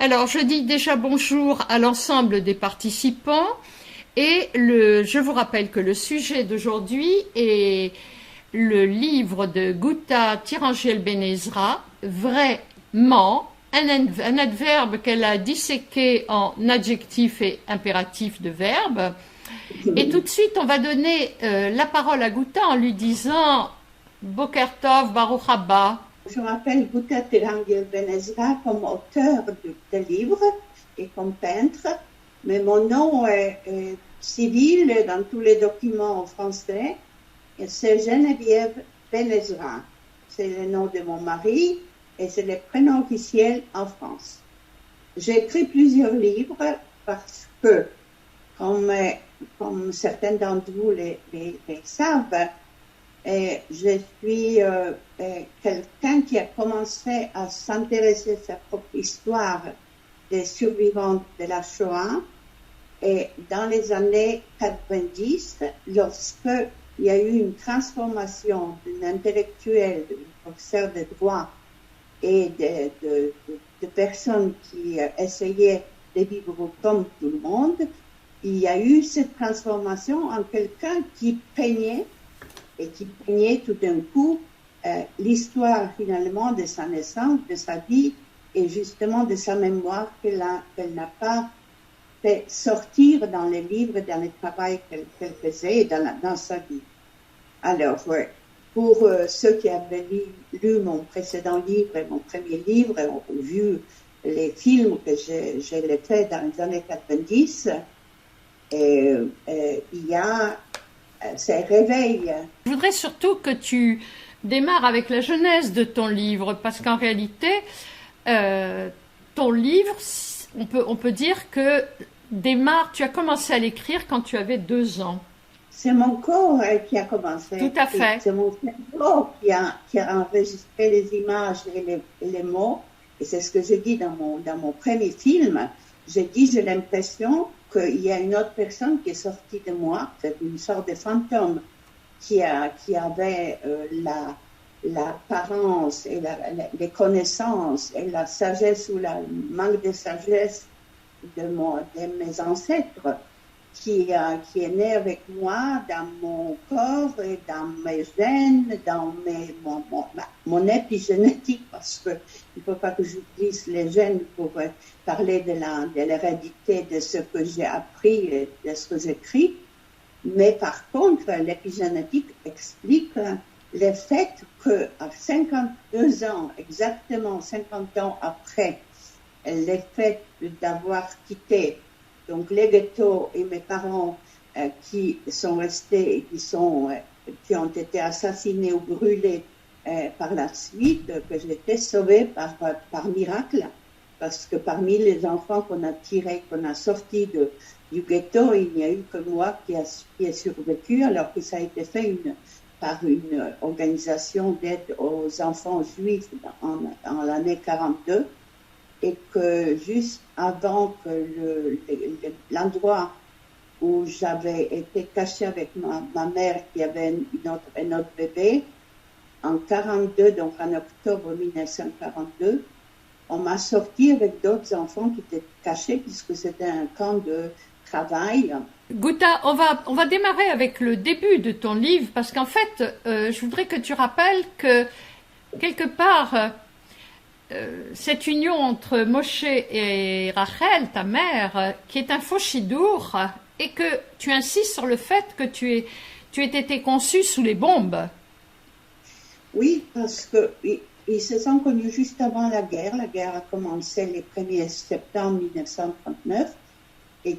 Alors, je dis déjà bonjour à l'ensemble des participants et je vous rappelle que le sujet d'aujourd'hui est le livre de Ghouta Tirangel Ben Ezra, Vraiment, un adverbe qu'elle a disséqué en adjectif et impératif de verbe. Et tout de suite, on va donner la parole à Ghouta en lui disant Boker Tov, Baruch Haba. Je m'appelle Ghouta Tirangel Ben Ezra comme auteur de livres et comme peintre, mais mon nom est civil dans tous les documents en français, et c'est Geneviève Ben Ezra. C'est le nom de mon mari et c'est le prénom officiel en France. J'ai écrit plusieurs livres parce que, comme certains d'entre vous les savent, je suis quelqu'un qui a commencé à s'intéresser à sa propre histoire des survivants de la Shoah. Et dans les années 90, lorsqu'il y a eu une transformation d'un intellectuel, d'un professeur de droit et de personnes qui essayaient de vivre comme tout le monde, il y a eu cette transformation en quelqu'un qui peignait tout d'un coup l'histoire finalement de sa naissance, de sa vie et justement de sa mémoire qu'elle n'a pas fait sortir dans les livres, dans le travail qu'elle faisait dans sa vie. Alors, pour ceux qui avaient lu mon précédent livre et mon premier livre, ou vu les films que j'ai fait dans les années 90, il y a ces réveils. Je voudrais surtout que tu démarres avec la genèse de ton livre, parce qu'en réalité, ton livre, on peut dire que tu as commencé à l'écrire quand tu avais 2 ans. C'est mon corps qui a commencé. Tout à fait. C'est mon cerveau qui a enregistré les images et les mots. Et c'est ce que j'ai dit dans mon premier film. J'ai l'impression qu'il y a une autre personne qui est sortie de moi, c'est une sorte de fantôme qui avait l'apparence et les connaissances et la sagesse ou la manque de sagesse de mes ancêtres qui est né avec moi dans mon corps et dans mes gènes, dans mon épigénétique, parce que il ne faut pas que j'utilise les gènes pour parler de l'hérédité de ce que j'ai appris et de ce que j'écris. Mais par contre, l'épigénétique explique le fait qu'à 52 ans, exactement 50 ans après le fait d'avoir quitté donc les ghettos et mes parents qui sont restés et qui ont été assassinés ou brûlés par la suite, que j'ai été sauvée par miracle, parce que parmi les enfants qu'on a sortis du ghetto, il n'y a eu que moi qui ai survécu, alors que ça a été fait par une organisation d'aide aux enfants juifs en l'année 42. Et que juste avant que l'endroit où j'avais été cachée avec ma mère qui avait un autre bébé, en 42, donc en octobre 1942, on m'a sorti avec d'autres enfants qui étaient cachés puisque c'était un camp de travail. Ghouta, on va démarrer avec le début de ton livre parce qu'en fait, je voudrais que tu rappelles que quelque part, cette union entre Moshe et Rachel, ta mère, qui est un faux chidour, et que tu insistes sur le fait que tu aies été conçue sous les bombes. Oui, parce qu'ils se sont connus juste avant la guerre. La guerre a commencé le 1er septembre 1939 et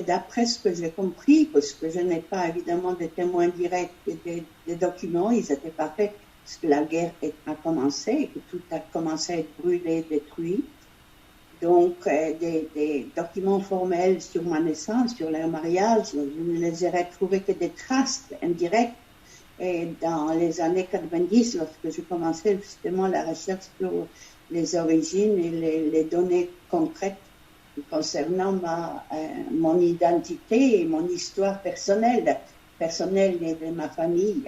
d'après ce que j'ai compris, parce que je n'ai pas évidemment de témoins directs et des documents, ils n'étaient pas faits. Parce que la guerre a commencé et que tout a commencé à être brûlé, détruit. Donc, des documents formels sur ma naissance, sur leur mariage, je ne les ai retrouvés que des traces indirectes. Et dans les années 90, lorsque j'ai commencé justement la recherche sur les origines et les données concrètes concernant mon identité et mon histoire personnelle et de ma famille.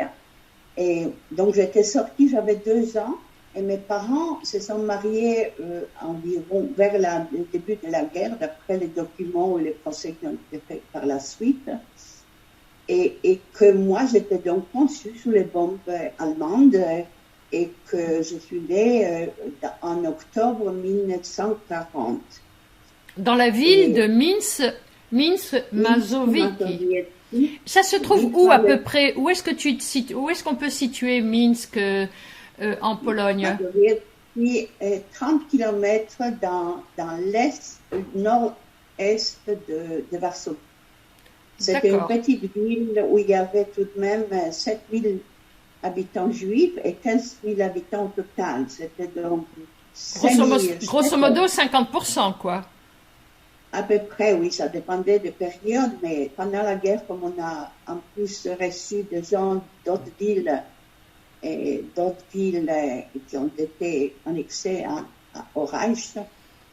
Et donc j'étais sortie, j'avais 2 ans, Et mes parents se sont mariés environ vers le début de la guerre, d'après les documents ou les procès qui ont été faits par la suite. Et que moi, j'étais donc conçue sous les bombes allemandes et que je suis née en octobre 1940. Dans la ville de Minsk Mazowiecki. Ça se trouve où à peu près? Où est-ce qu'on peut situer Minsk en Pologne? Qui est 30 km dans l'est, nord-est de Varsovie. C'était une petite ville où il y avait tout de même 7 000 habitants juifs et 15 000 habitants au total. C'était donc grosso modo 50%, quoi. À peu près, oui, ça dépendait des périodes, mais pendant la guerre, comme on a en plus reçu des gens d'autres villes qui ont été annexées au Reich,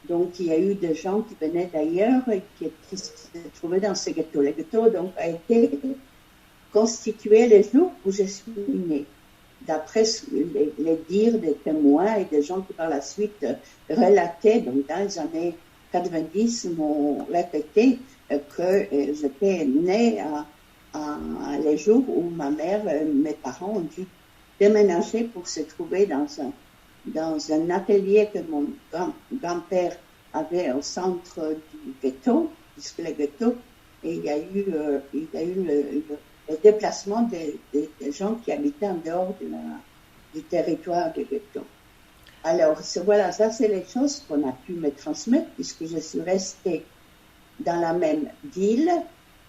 donc il y a eu des gens qui venaient d'ailleurs et qui se trouvaient dans ces ghettos. Les ghettos donc a été constitué les jours où je suis née, d'après les dires des témoins et des gens qui par la suite relataient, donc dans les années 90, m'ont répété que j'étais née les jours où ma mère, mes parents ont dû déménager pour se trouver dans un atelier que mon grand-père avait au centre du ghetto, puisque le ghetto, et il y a eu le déplacement des gens qui habitaient en dehors du territoire du ghetto. Alors, voilà, ça c'est les choses qu'on a pu me transmettre, puisque je suis restée dans la même ville,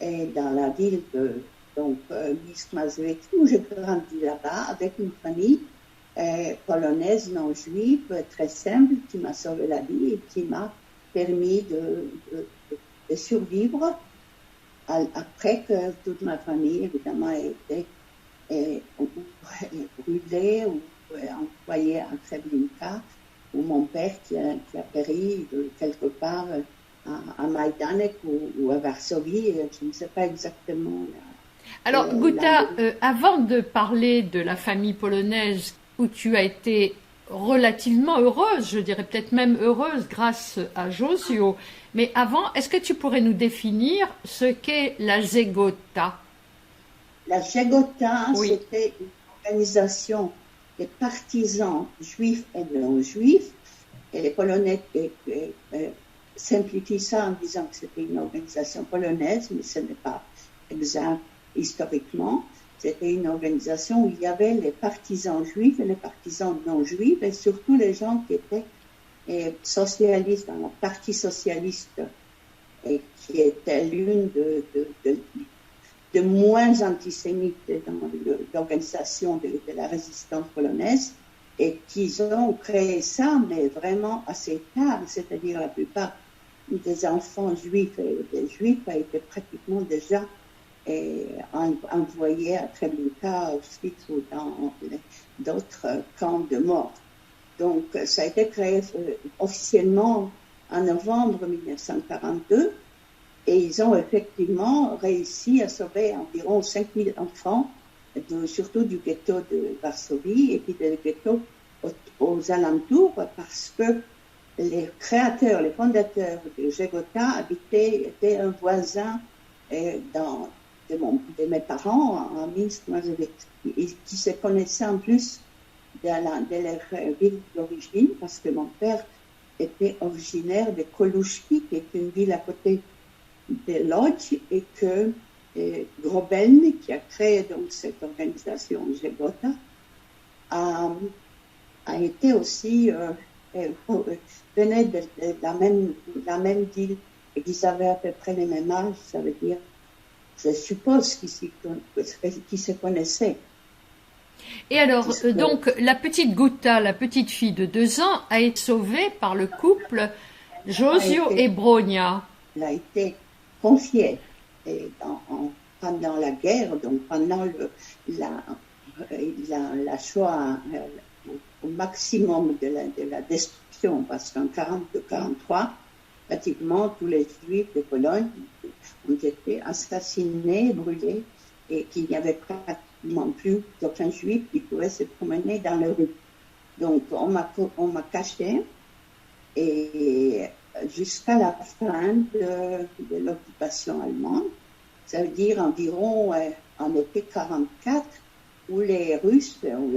et dans la ville de Minsk Mazowiecki, où j'ai grandi là-bas, avec une famille polonaise non juive, très simple, qui m'a sauvé la vie et qui m'a permis de survivre après que toute ma famille, évidemment, ait été brûlée ou envoyée à Treblinka, ou mon père qui a péri quelque part à Majdanek ou à Varsovie, je ne sais pas exactement. Alors, Guta, avant de parler de la famille polonaise où tu as été relativement heureuse, je dirais peut-être même heureuse grâce à Josio, mais avant, est-ce que tu pourrais nous définir ce qu'est la Żegota? La Żegota, oui. C'était une organisation des partisans juifs et non juifs, et les Polonais simplifient ça en disant que c'était une organisation polonaise, mais ce n'est pas exact historiquement. C'était une organisation où il y avait les partisans juifs et les partisans non juifs, et surtout les gens qui étaient socialistes dans le Parti socialiste, et qui était l'une de moins antisémites dans l'organisation de la résistance polonaise, et qu'ils ont créé ça, mais vraiment assez tard, c'est-à-dire la plupart des enfants juifs et des juifs a été pratiquement déjà envoyés à Treblinka, Auschwitz ou dans d'autres camps de mort. Donc, ça a été créé officiellement en novembre 1942, et ils ont effectivement réussi à sauver environ 5000 enfants, surtout du ghetto de Varsovie et puis des ghettos aux alentours, parce que les créateurs, les fondateurs de Żegota étaient un voisin de mes parents en Minsk Mazowiecki, qui se connaissaient en plus de leur ville d'origine, parce que mon père était originaire de Koluszki, qui est une ville à côté de Lodz, et que Grobelny, qui a créé donc cette organisation Żegota, a été aussi venait de la même ville, et qu'ils avaient à peu près les mêmes âges, ça veut dire, je suppose qu'ils se connaissaient. Et alors, donc, la petite Guta, la petite fille de 2 ans, a été sauvée par le couple Josio et Bronia. Elle a été confiée pendant la guerre, donc pendant la Shoah, au maximum de la destruction, parce qu'en 1942-1943, pratiquement tous les Juifs de Pologne ont été assassinés, brûlés, et qu'il n'y avait pratiquement plus d'aucun Juif qui pouvait se promener dans les rues. Donc, on m'a caché et jusqu'à la fin de l'occupation allemande, ça veut dire environ en été 44, où les Russes, où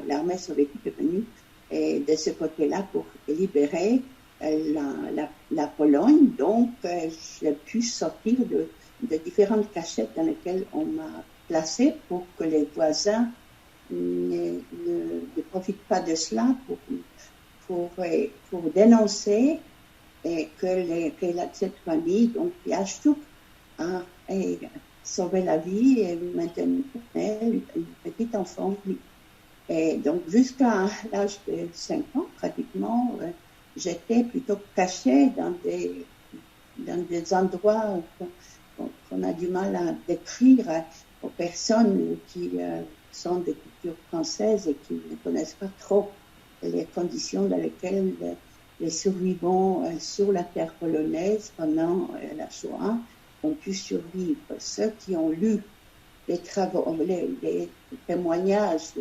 l'armée soviétique est venue de ce côté-là pour libérer la Pologne. Donc, j'ai pu sortir de différentes cachettes dans lesquelles on m'a placé pour que les voisins ne profitent pas de cela pour dénoncer et que cette famille, donc Piastouk, a sauvé la vie et maintenant une petite enfant. Et donc jusqu'à l'âge de 5 ans, pratiquement, j'étais plutôt cachée dans des endroits qu'on a du mal à décrire aux personnes qui sont de culture française et qui ne connaissent pas trop les conditions dans lesquelles les survivants sur la terre polonaise pendant la Shoah ont pu survivre. Ceux qui ont lu les témoignages,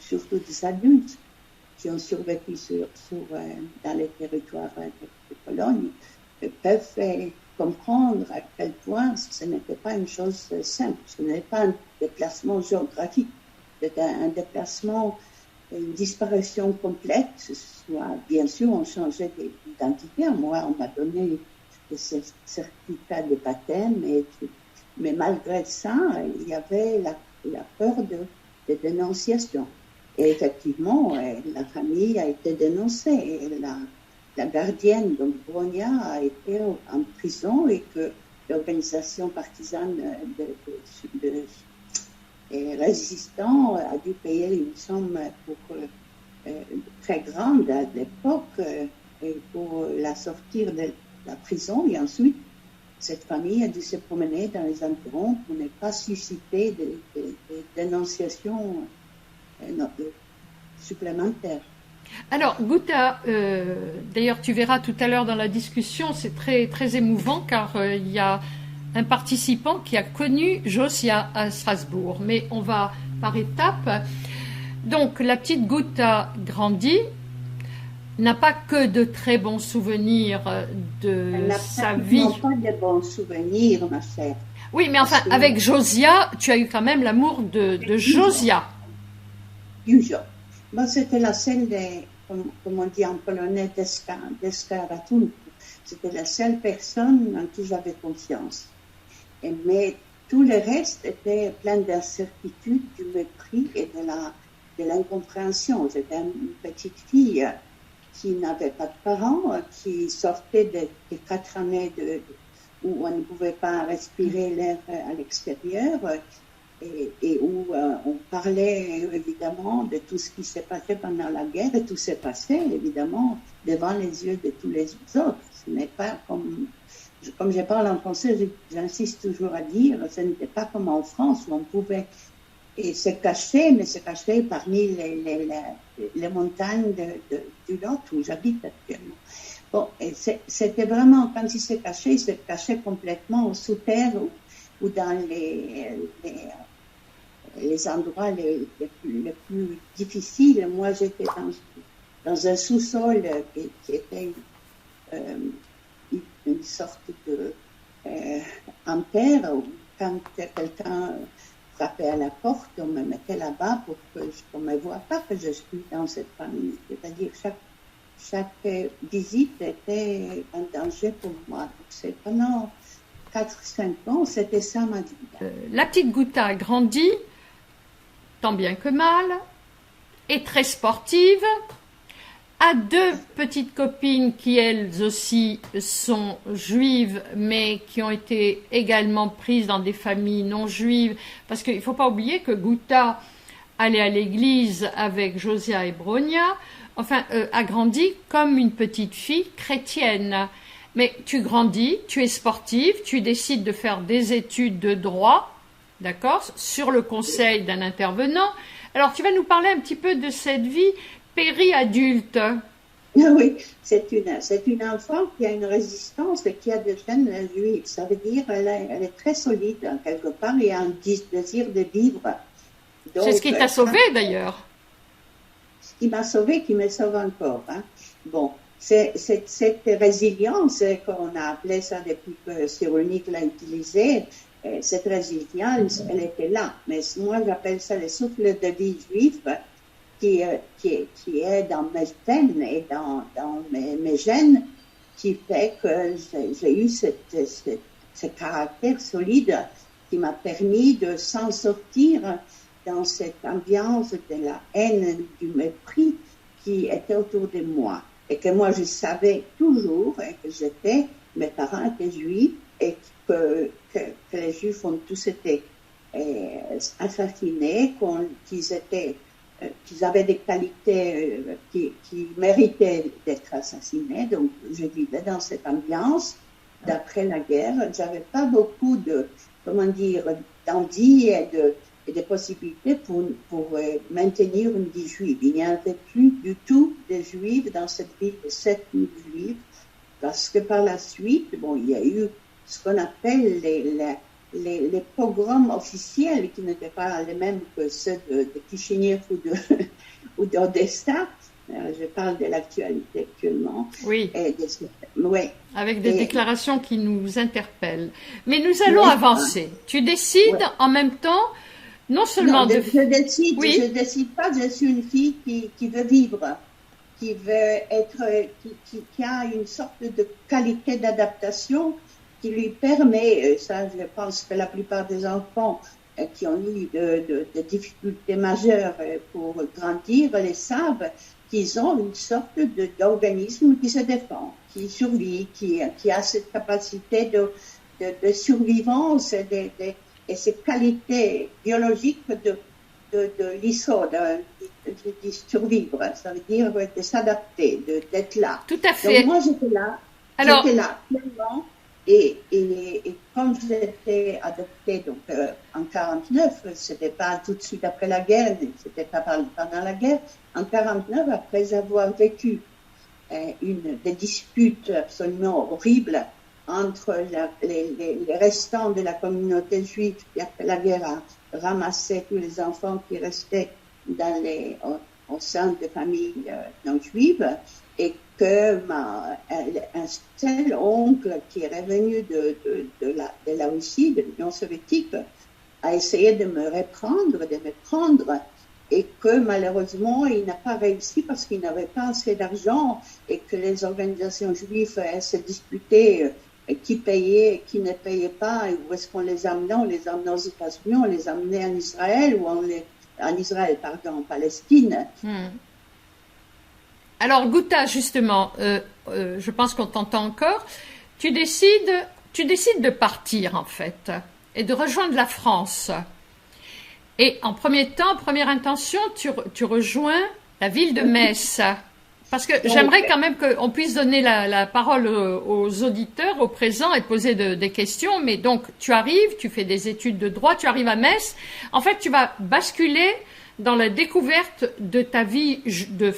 surtout des adultes qui ont survécu dans les territoires de Pologne, peuvent comprendre à quel point ce n'était pas une chose simple. Ce n'est pas un déplacement géographique, c'était un déplacement, une disparition complète. Soit, bien sûr, on changeait d'identité. Moi, on m'a donné des certificats de baptême, mais malgré ça, il y avait la peur de dénonciation. Et effectivement, la famille a été dénoncée. Et la gardienne, donc Bronia, a été en prison et que l'organisation partisane des résistants a dû payer une somme très grande à l'époque pour la sortir de la prison. Et ensuite, cette famille a dû se promener dans les environs pour ne pas susciter des dénonciations supplémentaires. Alors, Guta, d'ailleurs, tu verras tout à l'heure dans la discussion, c'est très, très émouvant car il y a un participant qui a connu Josia à Strasbourg. Mais on va par étapes. Donc, la petite Guta grandit, n'a pas que de très bons souvenirs de sa vie. Elle n'a pas de bons souvenirs, ma chère. Oui, mais enfin, avec Josia, tu as eu quand même l'amour de Josia. Toujours. Moi, c'était la scène comme on dit en polonais, d'escaratum. C'était la seule personne en qui j'avais confiance. Mais tout le reste était plein d'incertitude, du mépris et de l'incompréhension. J'étais une petite fille qui n'avait pas de parents, qui sortait de 4 années où on ne pouvait pas respirer l'air à l'extérieur. Et où on parlait évidemment de tout ce qui s'est passé pendant la guerre, et tout s'est passé évidemment devant les yeux de tous les autres. Ce n'est pas comme je parle en français, j'insiste toujours à dire, ce n'était pas comme en France où on pouvait se cacher, mais se cacher parmi les montagnes du Lot où j'habite actuellement. Bon, et c'était vraiment, quand il se cachait complètement sous terre ou dans les endroits les plus difficiles. Moi, j'étais dans un sous-sol qui était une sorte de en terre, où quand quelqu'un frappait à la porte, on me mettait là-bas pour qu'on ne me voie pas que je suis dans cette famille. C'est-à-dire chaque visite était un danger pour moi. Donc, c'est pendant 4-5 ans, c'était ça ma vie. La petite Guta grandit, tant bien que mal, est très sportive, a 2 petites copines qui elles aussi sont juives, mais qui ont été également prises dans des familles non juives, parce qu'il ne faut pas oublier que Guta allait à l'église avec Josia et Bronia, enfin a grandi comme une petite fille chrétienne. Mais tu grandis, tu es sportive, tu décides de faire des études de droit, d'accord, sur le conseil d'un intervenant. Alors, tu vas nous parler un petit peu de cette vie péri-adulte. Oui, c'est une enfant qui a une résistance et qui a des gènes juifs. Ça veut dire qu'elle est très solide, hein, quelque part, et a un désir de vivre. C'est ce qui t'a sauvé, d'ailleurs. qui m'a sauvée, qui me sauve encore. Hein. Bon, cette résilience, qu'on a appelé ça depuis que Cyrulnik l'a utilisé, cette résilience, elle était là. Mais moi, j'appelle ça le souffle de vie juif qui est dans mes veines et dans mes gènes, qui fait que j'ai eu ce caractère solide qui m'a permis de s'en sortir dans cette ambiance de la haine, du mépris qui était autour de moi. Et que moi, je savais toujours que mes parents étaient juifs et que les juifs ont tous été assassinés, qu'ils avaient des qualités qui méritaient d'être assassinés. Donc, je vivais dans cette ambiance d'après la guerre. J'avais pas beaucoup d'envie et de possibilités pour maintenir une vie juive. Il n'y avait plus du tout de juifs dans cette ville de 7000 juifs, parce que par la suite, il y a eu ce qu'on appelle les pogroms officiels, qui n'étaient pas les mêmes que ceux de Kishinev ou d'Odessa. Je parle de l'actualité actuellement. Oui. Oui. Avec des déclarations qui nous interpellent. Mais nous allons avancer. Tu décides en même temps, non seulement je décide pas, je suis une fille qui veut vivre, qui veut qui a une sorte de qualité d'adaptation qui lui permet, ça je pense que la plupart des enfants qui ont eu de difficultés majeures pour grandir les savent, qu'ils ont une sorte d'organisme qui se défend, qui survit, qui a cette capacité de survivance et cette qualité biologique de l'ISO, de survivre. Ça veut dire de s'adapter, d'être là. Tout à fait. Donc moi, j'étais là. J'étais là, pleinement. Et quand j'étais adoptée, donc, en 49, c'était pas tout de suite après la guerre, c'était pas pendant la guerre. En 49, après avoir vécu des disputes absolument horribles entre les restants de la communauté juive qui, après la guerre, a ramassé tous les enfants qui restaient au sein de familles non juives, et que un seul oncle qui est revenu de la Russie, de l'Union soviétique, a essayé de me prendre, et que malheureusement il n'a pas réussi parce qu'il n'avait pas assez d'argent, et que les organisations juives se disputaient qui payait et qui ne payait pas, et où est-ce qu'on les amenait. On les amenait aux États-Unis, on les amenait en Israël, en Palestine. Alors, Gouta, justement, je pense qu'on t'entend encore. Tu décides de partir, en fait, et de rejoindre la France. Et en premier temps, première intention, tu rejoins la ville de Metz. Parce que j'aimerais quand même qu'on puisse donner la parole aux auditeurs au présent et poser des questions. Mais donc, tu arrives, tu fais des études de droit, tu arrives à Metz. En fait, tu vas basculer dans la découverte de ta vie de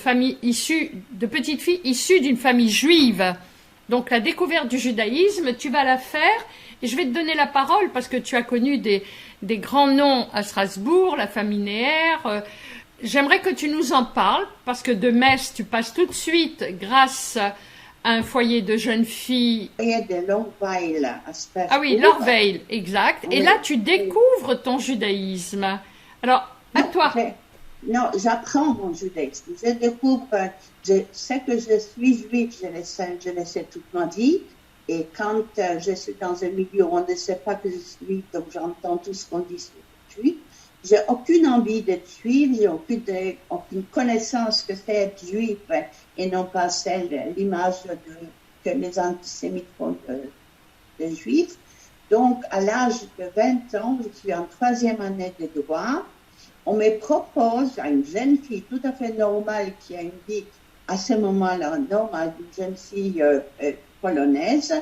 petite fille issue d'une famille juive. Donc, la découverte du judaïsme, tu vas la faire. Et je vais te donner la parole parce que tu as connu des grands noms à Strasbourg, la famille Neher. J'aimerais que tu nous en parles, parce que de Metz, tu passes tout de suite, grâce à un foyer de jeunes filles. Et de Lorveil à Strasbourg. Ah oui, Lorveil, exact. Oui. Et là, tu découvres ton judaïsme. Alors, à toi. Non, j'apprends mon judaïsme. Je découvre, je sais que je suis juive, je le sais toute ma vie. Et quand je suis dans un milieu où on ne sait pas que je suis juive, donc j'entends tout ce qu'on dit sur le juif. J'ai aucune envie d'être juive, j'ai aucune connaissance que c'est être juif et non pas l'image que les antisémites font de juifs. Donc, à l'âge de 20 ans, je suis en 3e année de droit. On me propose à une jeune fille tout à fait normale qui a une vie à ce moment-là normale, une jeune fille polonaise,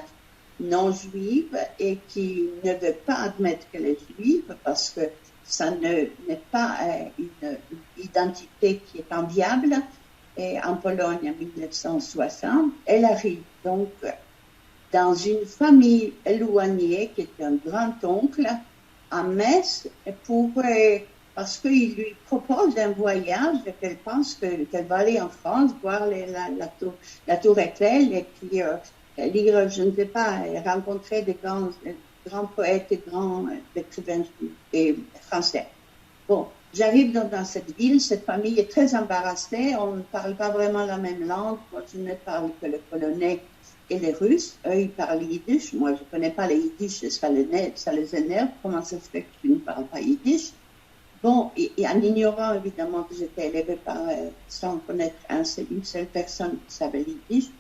non juive et qui ne veut pas admettre qu'elle est juive parce que ça n'est pas une identité qui est enviable. Et en Pologne, en 1960, elle arrive donc dans une famille éloignée qui est un grand-oncle à Metz pour parce qu'il lui propose un voyage, qu'elle pense qu'elle va aller en France, voir la tour Eiffel, et puis lire, je ne sais pas, rencontrer des grands poètes et grands écrivains français. Bon, j'arrive dans cette ville, cette famille est très embarrassée, on ne parle pas vraiment la même langue, moi je ne parle que le polonais et les Russes, eux ils parlent yiddish, moi je ne connais pas les yiddish, ça les énerve, comment ça se fait que tu ne parles pas yiddish? Bon, et en ignorant évidemment que j'étais élevée sans connaître une seule personne qui savait yiddish,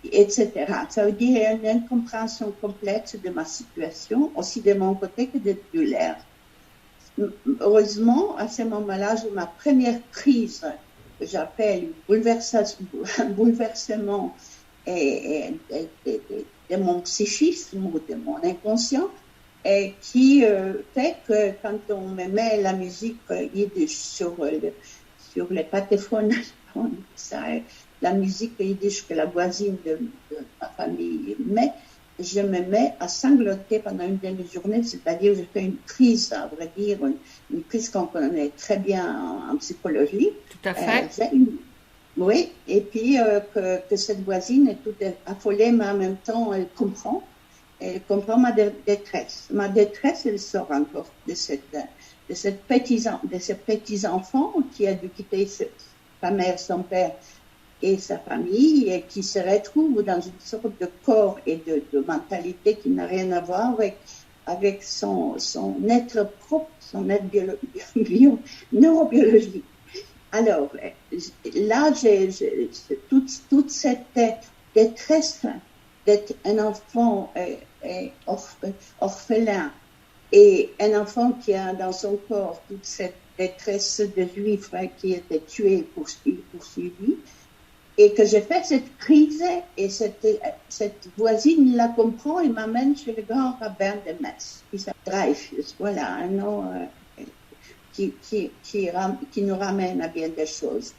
etc. Ça veut dire une incompréhension complète de ma situation, aussi de mon côté que de l'air. Heureusement, à ce moment-là, j'ai ma première crise, que j'appelle un bouleversement de mon psychisme ou de mon inconscient, et qui fait que quand on me met la musique yiddish sur les patéphones, la musique yiddish que la voisine de ma famille met, je me mets à sangloter pendant une demi-journée, c'est-à-dire je fais une crise, à vrai dire, une crise qu'on connaît très bien en psychologie. Tout à fait. Oui, et puis que cette voisine est toute affolée, mais en même temps, elle comprend ma détresse. Ma détresse, elle sort encore de ces petits-enfants qui a dû quitter sa mère, son père et sa famille, et qui se retrouvent dans une sorte de corps et de mentalité qui n'a rien à voir avec son être propre, son être neurobiologique. Alors, là, j'ai toute cette détresse d'être un enfant orphelin et un enfant qui a dans son corps toute cette détresse de juif qui était tué, poursuivi, et que j'ai fait cette crise, et cette voisine la comprend et m'amène chez le grand rabbin de Metz, qui s'appelle Dreyfus, voilà, un nom qui nous ramène à bien des choses.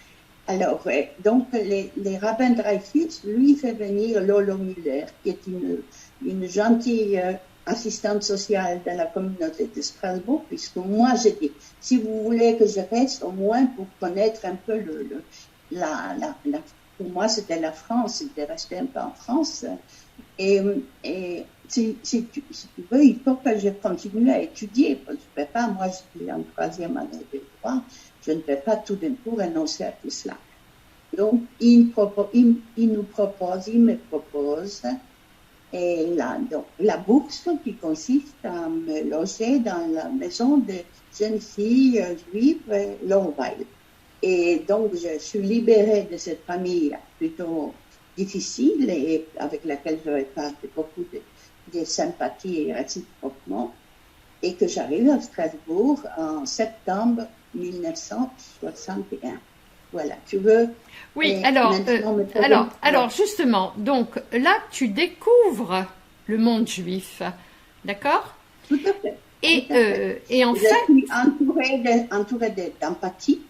Alors, donc, les rabbins Dreyfus, lui, fait venir Lolo Müller, qui est une gentille assistante sociale de la communauté de Strasbourg, puisque moi, j'ai dit, si vous voulez que je reste, au moins pour connaître un peu pour moi, c'était la France, c'était rester un peu en France. Et si tu veux, il faut que je continue à étudier. Je ne peux pas, moi, je suis en 3e année de droit, je ne peux pas tout d'un coup renoncer à tout cela. Donc, il me propose la bourse qui consiste à me loger dans la maison de jeunes filles juives Longweil. Et donc, je suis libérée de cette famille plutôt difficile et avec laquelle je répare beaucoup de sympathie réciproquement, et que j'arrive à Strasbourg en septembre 1961. Voilà, tu veux? Oui, alors justement, donc là, tu découvres le monde juif, d'accord? Tout à fait. Et en fait... Je suis entourée d'empathie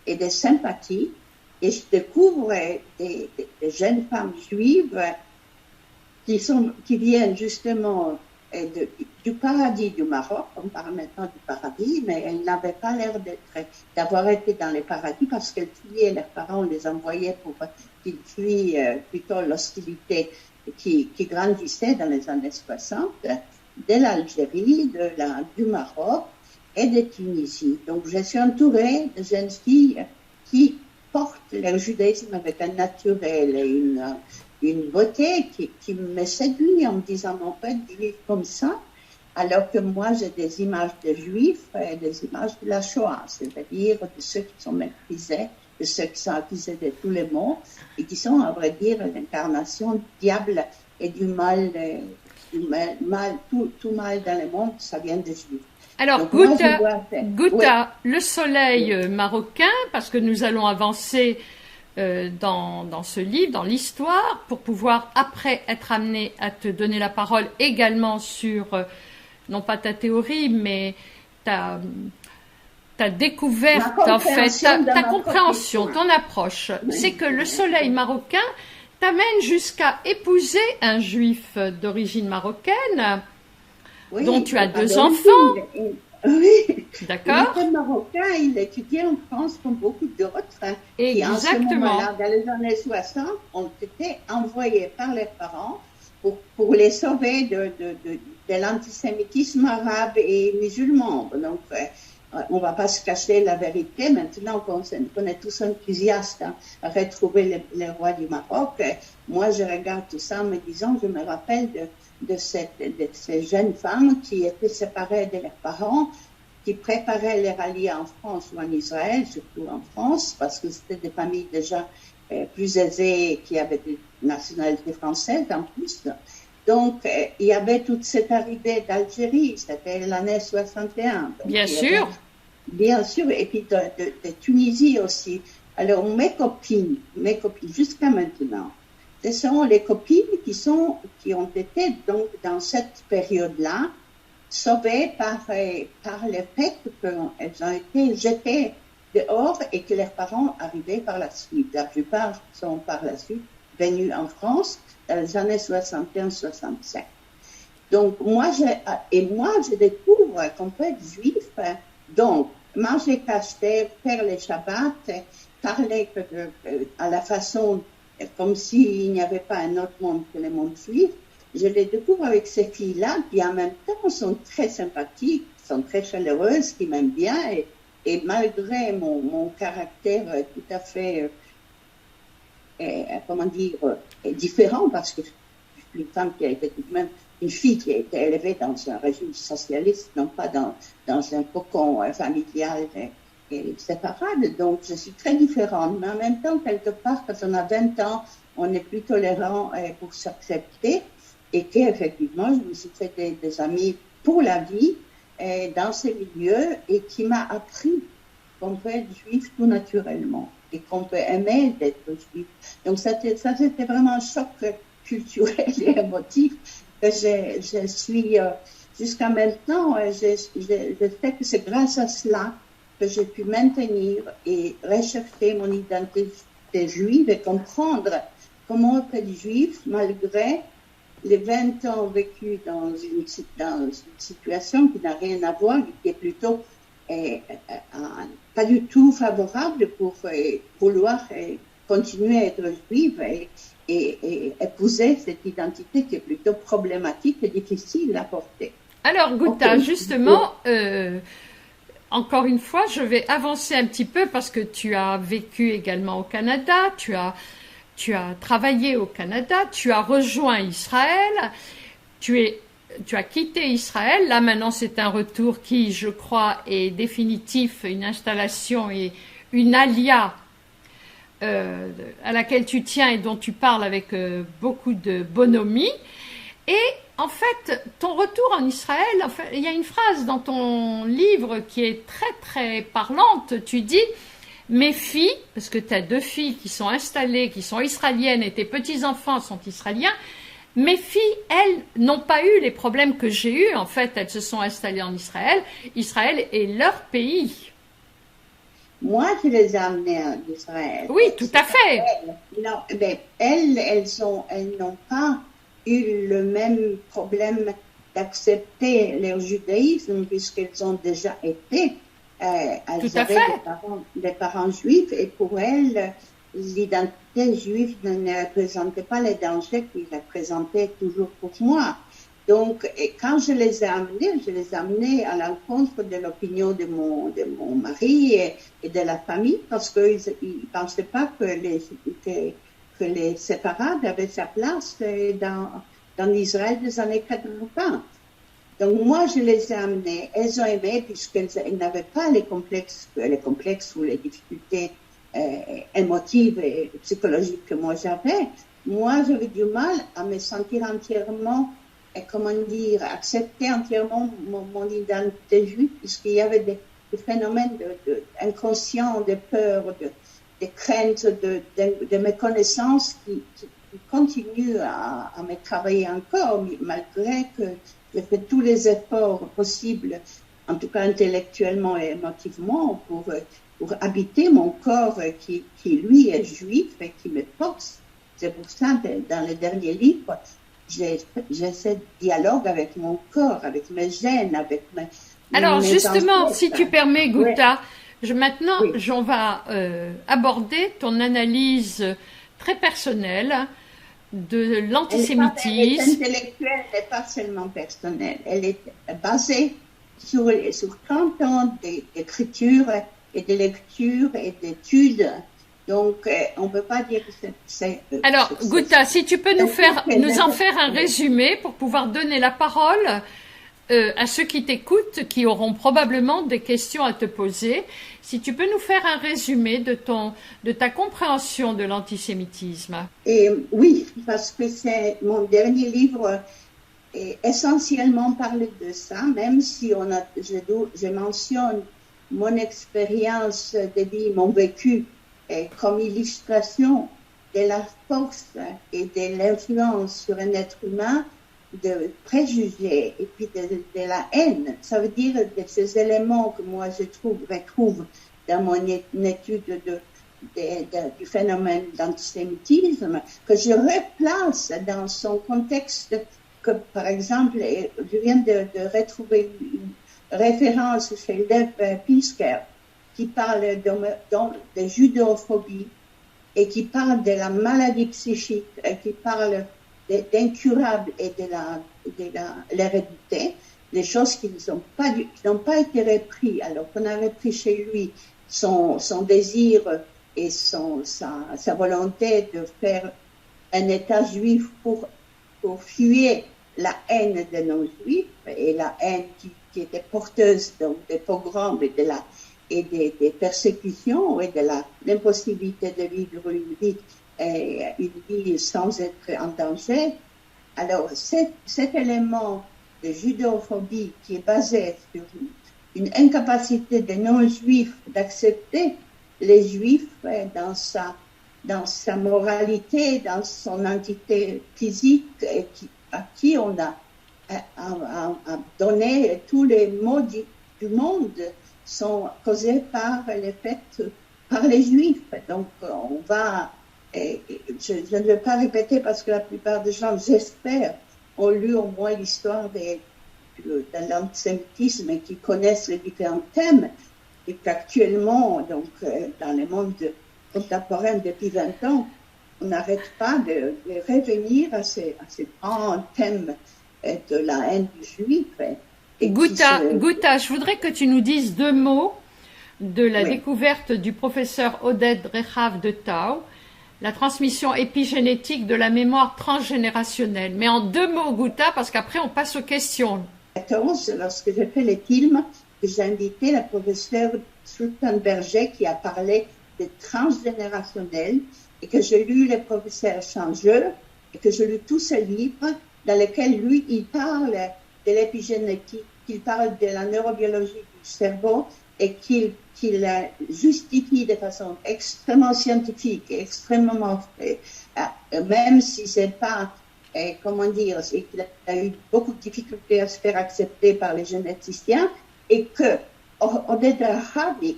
et de sympathie, et je découvre des jeunes femmes juives qui viennent justement du paradis du Maroc. On parle maintenant du paradis, mais elles n'avaient pas l'air d'avoir été dans les paradis parce qu'elles fuyaient, leurs parents les envoyaient pour qu'ils fuient plutôt l'hostilité qui grandissait dans les années 60, de l'Algérie, du Maroc et de Tunisie. Donc je suis entourée de jeunes filles qui portent leur judaïsme avec un naturel et une beauté qui me séduit en me disant on peut vivre comme ça, alors que moi j'ai des images de juifs et des images de la Shoah, c'est-à-dire de ceux qui sont méprisés, de ceux qui sont accusés de tous les maux et qui sont, à vrai dire, l'incarnation du diable et du mal, tout mal dans le monde, ça vient des juifs. Alors, Ghouta, le soleil marocain, parce que nous allons avancer dans ce livre, dans l'histoire, pour pouvoir après être amené à te donner la parole également sur, non pas ta théorie, mais ta découverte, en fait, ta compréhension, ton approche. Oui. C'est que le soleil marocain t'amène jusqu'à épouser un juif d'origine marocaine, dont tu as 2 enfants. Oui, il D'accord? était marocain, il étudiait en France comme beaucoup d'autres qui, en ce Exactement. moment-là, dans les années 60, ont été envoyés par les parents pour les sauver de l'antisémitisme arabe et musulman. Donc, on ne va pas se cacher la vérité. Maintenant qu'on est tous enthousiastes à retrouver les rois du Maroc, moi, je regarde tout ça en me disant, je me rappelle de ces jeunes femmes qui étaient séparées de leurs parents, qui préparaient leur alliés en France ou en Israël, surtout en France, parce que c'était des familles déjà plus aisées qui avaient des nationalités françaises en plus. Donc, il y avait toute cette arrivée d'Algérie, c'était l'année 61. Donc, Bien sûr. bien sûr, et puis de Tunisie aussi. Alors, mes copines, jusqu'à maintenant, ce sont les copines qui ont été donc dans cette période-là sauvées par le fait qu'elles ont été jetées dehors et que leurs parents arrivaient par la suite. La plupart sont par la suite venus en France dans les années 61-65. Donc, moi, je découvre qu'on peut être juif, donc, manger cacheté, faire les Shabbats, parler à la façon comme s'il n'y avait pas un autre monde que le monde juif. Je les découvre avec ces filles-là qui en même temps sont très sympathiques, sont très chaleureuses, qui m'aiment bien et malgré mon caractère tout à fait, comment dire, différent parce que je suis une femme qui a été tout de même une fille qui a été élevée dans un régime socialiste, non pas dans un cocon familial et séparable. Donc, je suis très différente. Mais en même temps, quelque part, quand on a 20 ans, on est plus tolérant pour s'accepter et qu'effectivement, je me suis fait des amis pour la vie dans ces milieux et qui m'a appris qu'on peut être juif tout naturellement et qu'on peut aimer d'être juif. Donc, ça c'était vraiment un choc culturel et émotif que je suis jusqu'à maintenant. Je sais que c'est grâce à cela que j'ai pu maintenir et rechercher mon identité juive et comprendre comment on peut être juif malgré les 20 ans vécus dans une situation qui n'a rien à voir, qui est plutôt pas du tout favorable pour vouloir continuer à être juive et épouser cette identité qui est plutôt problématique et difficile à porter. Alors, Gouta, justement, encore une fois, je vais avancer un petit peu parce que tu as vécu également au Canada, tu as travaillé au Canada, tu as rejoint Israël, tu as quitté Israël. Là, maintenant, c'est un retour qui, je crois, est définitif, une installation et une alia à laquelle tu tiens et dont tu parles avec beaucoup de bonhomie. Et en fait, ton retour en Israël, en fait, il y a une phrase dans ton livre qui est très très parlante. Tu dis, mes filles, parce que tu as 2 filles qui sont installées, qui sont israéliennes et tes petits-enfants sont israéliens, mes filles, elles, n'ont pas eu les problèmes que j'ai eus. En fait, elles se sont installées en Israël. Israël est leur pays. Moi, je les ai amenées en Israël. Oui, tout à fait. Non, mais elles n'ont pas eu le même problème d'accepter leur judaïsme puisqu'elles ont déjà été, elles avaient des parents juifs et pour elles, l'identité juive ne représentait pas les dangers qu'ils représentaient toujours pour moi. Donc, quand je les ai amenés à l'encontre de l'opinion de mon mari et de la famille parce qu'ils ne pensaient pas que les séparades avaient sa place dans l'Israël des années 80. Donc, moi, je les ai amenés. Elles ont aimé puisqu'elles n'avaient pas les complexes ou les difficultés émotives et psychologiques que moi j'avais. Moi, j'avais du mal à me sentir entièrement, comment dire, accepter entièrement mon identité juive puisqu'il y avait des phénomènes inconscients, de peur, de crainte, de méconnaissance qui continuent à me travailler encore, malgré que j'ai fait tous les efforts possibles, en tout cas intellectuellement et émotivement, pour habiter mon corps qui lui est juif et qui me force. C'est pour ça que dans le dernier livre, j'ai ce dialogue avec mon corps, avec mes gènes, avec Alors justement, si tu permets, Oui, Gouta, maintenant, oui. j'en va aborder ton analyse très personnelle de Elle est l'antisémitisme. intellectuelle, elle n'est pas seulement personnelle. Elle est basée sur 30 ans d'écriture et de lecture et d'études. Donc, on ne peut pas dire que Alors, Gouta, si tu peux nous en faire un oui. résumé pour pouvoir donner la parole à ceux qui t'écoutent, qui auront probablement des questions à te poser. Si tu peux nous faire un résumé de ta compréhension de l'antisémitisme. Et oui, parce que c'est mon dernier livre et essentiellement parle de ça, même si je mentionne mon expérience de vie, mon vécu, comme illustration de la force et de l'influence sur un être humain de préjugés et puis de la haine. Ça veut dire de ces éléments que moi retrouve dans mon étude du phénomène d'antisémitisme, que je replace dans son contexte. Que, par exemple, je viens de retrouver une référence chez Lev Pinsker qui parle de judéophobie et qui parle de la maladie psychique et qui parle d'incurable et de l'hérédité, des choses qui n'ont pas été reprises, alors qu'on a repris chez lui son désir et sa volonté de faire un État juif pour fuir la haine de nos juifs et la haine qui était porteuse donc, des pogroms et des persécutions et de l'impossibilité de vivre une vie sans être en danger. Alors, cet élément de judéophobie qui est basé sur une incapacité des non-juifs d'accepter les juifs dans sa moralité, dans son entité physique, et à qui on a donné tous les maux du monde sont causés par les juifs. Donc on va, je ne vais pas répéter parce que la plupart des gens, j'espère, ont lu au moins l'histoire de l'antisémitisme et qui connaissent les différents thèmes, et qu'actuellement, donc, dans le monde contemporain depuis 20 ans, on n'arrête pas de revenir à ces grands thèmes de la haine du juif. Gouta, je voudrais que tu nous dises 2 mots de la Oui. découverte du professeur Oded Rehav de Tau, la transmission épigénétique de la mémoire transgénérationnelle. Mais en 2 mots, Gouta, parce qu'après on passe aux questions. Lorsque j'ai fait les films, j'ai invité la professeure Sultan Berger qui a parlé de transgénérationnel et que j'ai lu le professeur Changeux et que j'ai lu tous ses livres dans lesquels lui, il parle de l'épigénétique, qu'il parle de la neurobiologie du cerveau et qu'il justifie de façon extrêmement scientifique, extrêmement, même si c'est pas, comment dire, c'est qu'il a eu beaucoup de difficultés à se faire accepter par les généticiens et que Oded Rehavi,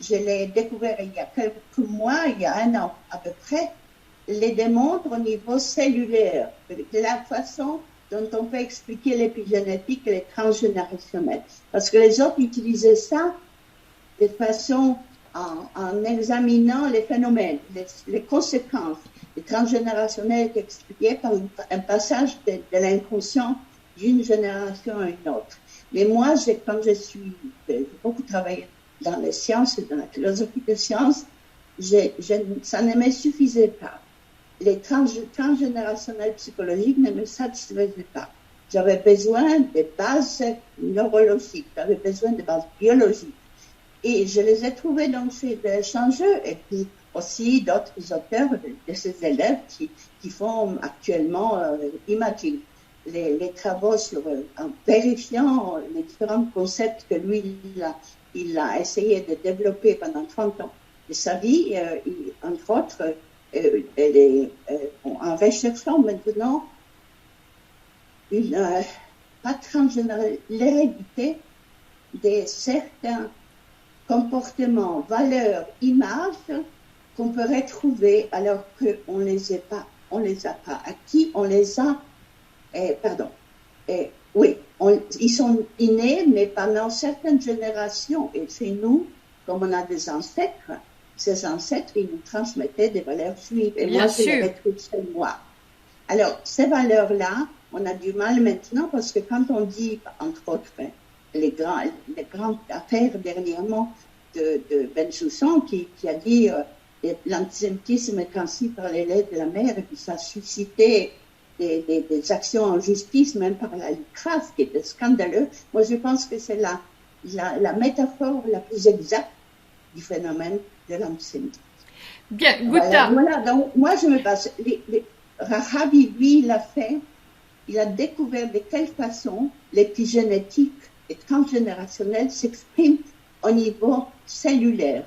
je l'ai découvert il y a quelques mois, il y a 1 an à peu près, les démontre au niveau cellulaire, de la façon dont on peut expliquer l'épigénétique et les transgénérationnels. Parce que les autres utilisaient ça de façon en examinant les phénomènes, les conséquences. Les transgénérationnels est expliqué par un passage de l'inconscient d'une génération à une autre. Mais moi, comme j'ai beaucoup travaillé dans les sciences et dans la philosophie des sciences, ça ne me suffisait pas. Les transgénérationnels psychologiques ne me satisfaisaient pas. J'avais besoin de bases neurologiques, j'avais besoin de bases biologiques. Et je les ai trouvés donc chez des Changeux et puis aussi d'autres auteurs de ces élèves qui font actuellement, imagine, les travaux en vérifiant les différents concepts que lui, il a essayé de développer pendant 30 ans de sa vie, entre autres, en recherchant maintenant l'hérédité de certains comportements, valeurs, images qu'on peut retrouver alors qu'on les a pas acquis, on les a, oui, ils sont innés, mais pendant certaines générations, et chez nous, comme on a des ancêtres, ces ancêtres, ils nous transmettaient des valeurs juives. Et Bien moi, sûr. je les retrouve chez moi. Alors, ces valeurs-là, on a du mal maintenant parce que quand on dit, entre autres, les grandes affaires dernièrement de Bensoussan qui a dit l'antisémitisme est transmis par les laits de la mer et puis ça a suscité des actions en justice, même par la LICRA, qui était scandaleux. Moi, je pense que c'est la métaphore la plus exacte du phénomène de l'antisémitisme. Bien, Guta. Voilà, donc moi, je me base. Rahabi, lui, il a fait, il a découvert de quelle façon l'épigénétique et transgénérationnelle s'exprime au niveau cellulaire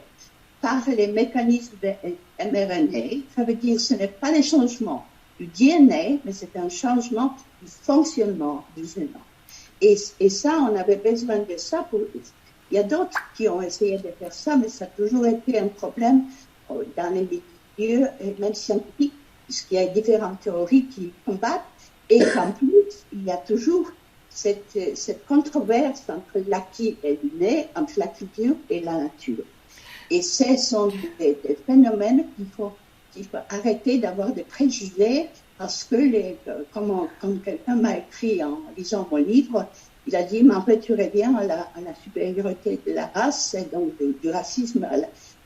par les mécanismes de mRNA. Ça veut dire que ce n'est pas les changements du DNA, mais c'est un changement du fonctionnement du génome. Et ça, on avait besoin de ça pour... Il y a d'autres qui ont essayé de faire ça, mais ça a toujours été un problème dans les milieux, même scientifiques, puisqu'il y a différentes théories qui combattent, et qu'en plus, il y a toujours cette controverse entre l'acquis et l'inné, entre la culture et la nature. Et ce sont des phénomènes qu'il faut arrêter d'avoir des préjugés, parce que, comme quelqu'un m'a écrit en lisant mon livre, il a dit, mais en fait, tu reviens à la supériorité de la race, et donc du racisme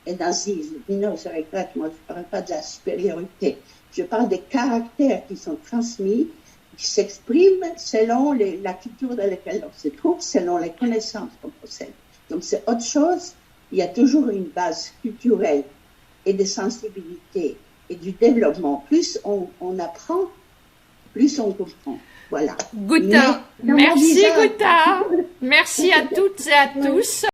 et nazisme. Je dis non, je regrette, moi, je ne parle pas de la supériorité. Je parle des caractères qui sont transmis, qui s'expriment selon la culture dans laquelle on se trouve, selon les connaissances qu'on possède. Donc, c'est autre chose. Il y a toujours une base culturelle et de sensibilité et du développement. Plus on apprend, plus on comprend. Voilà. Guta, merci Guta. Merci à toutes et à tous.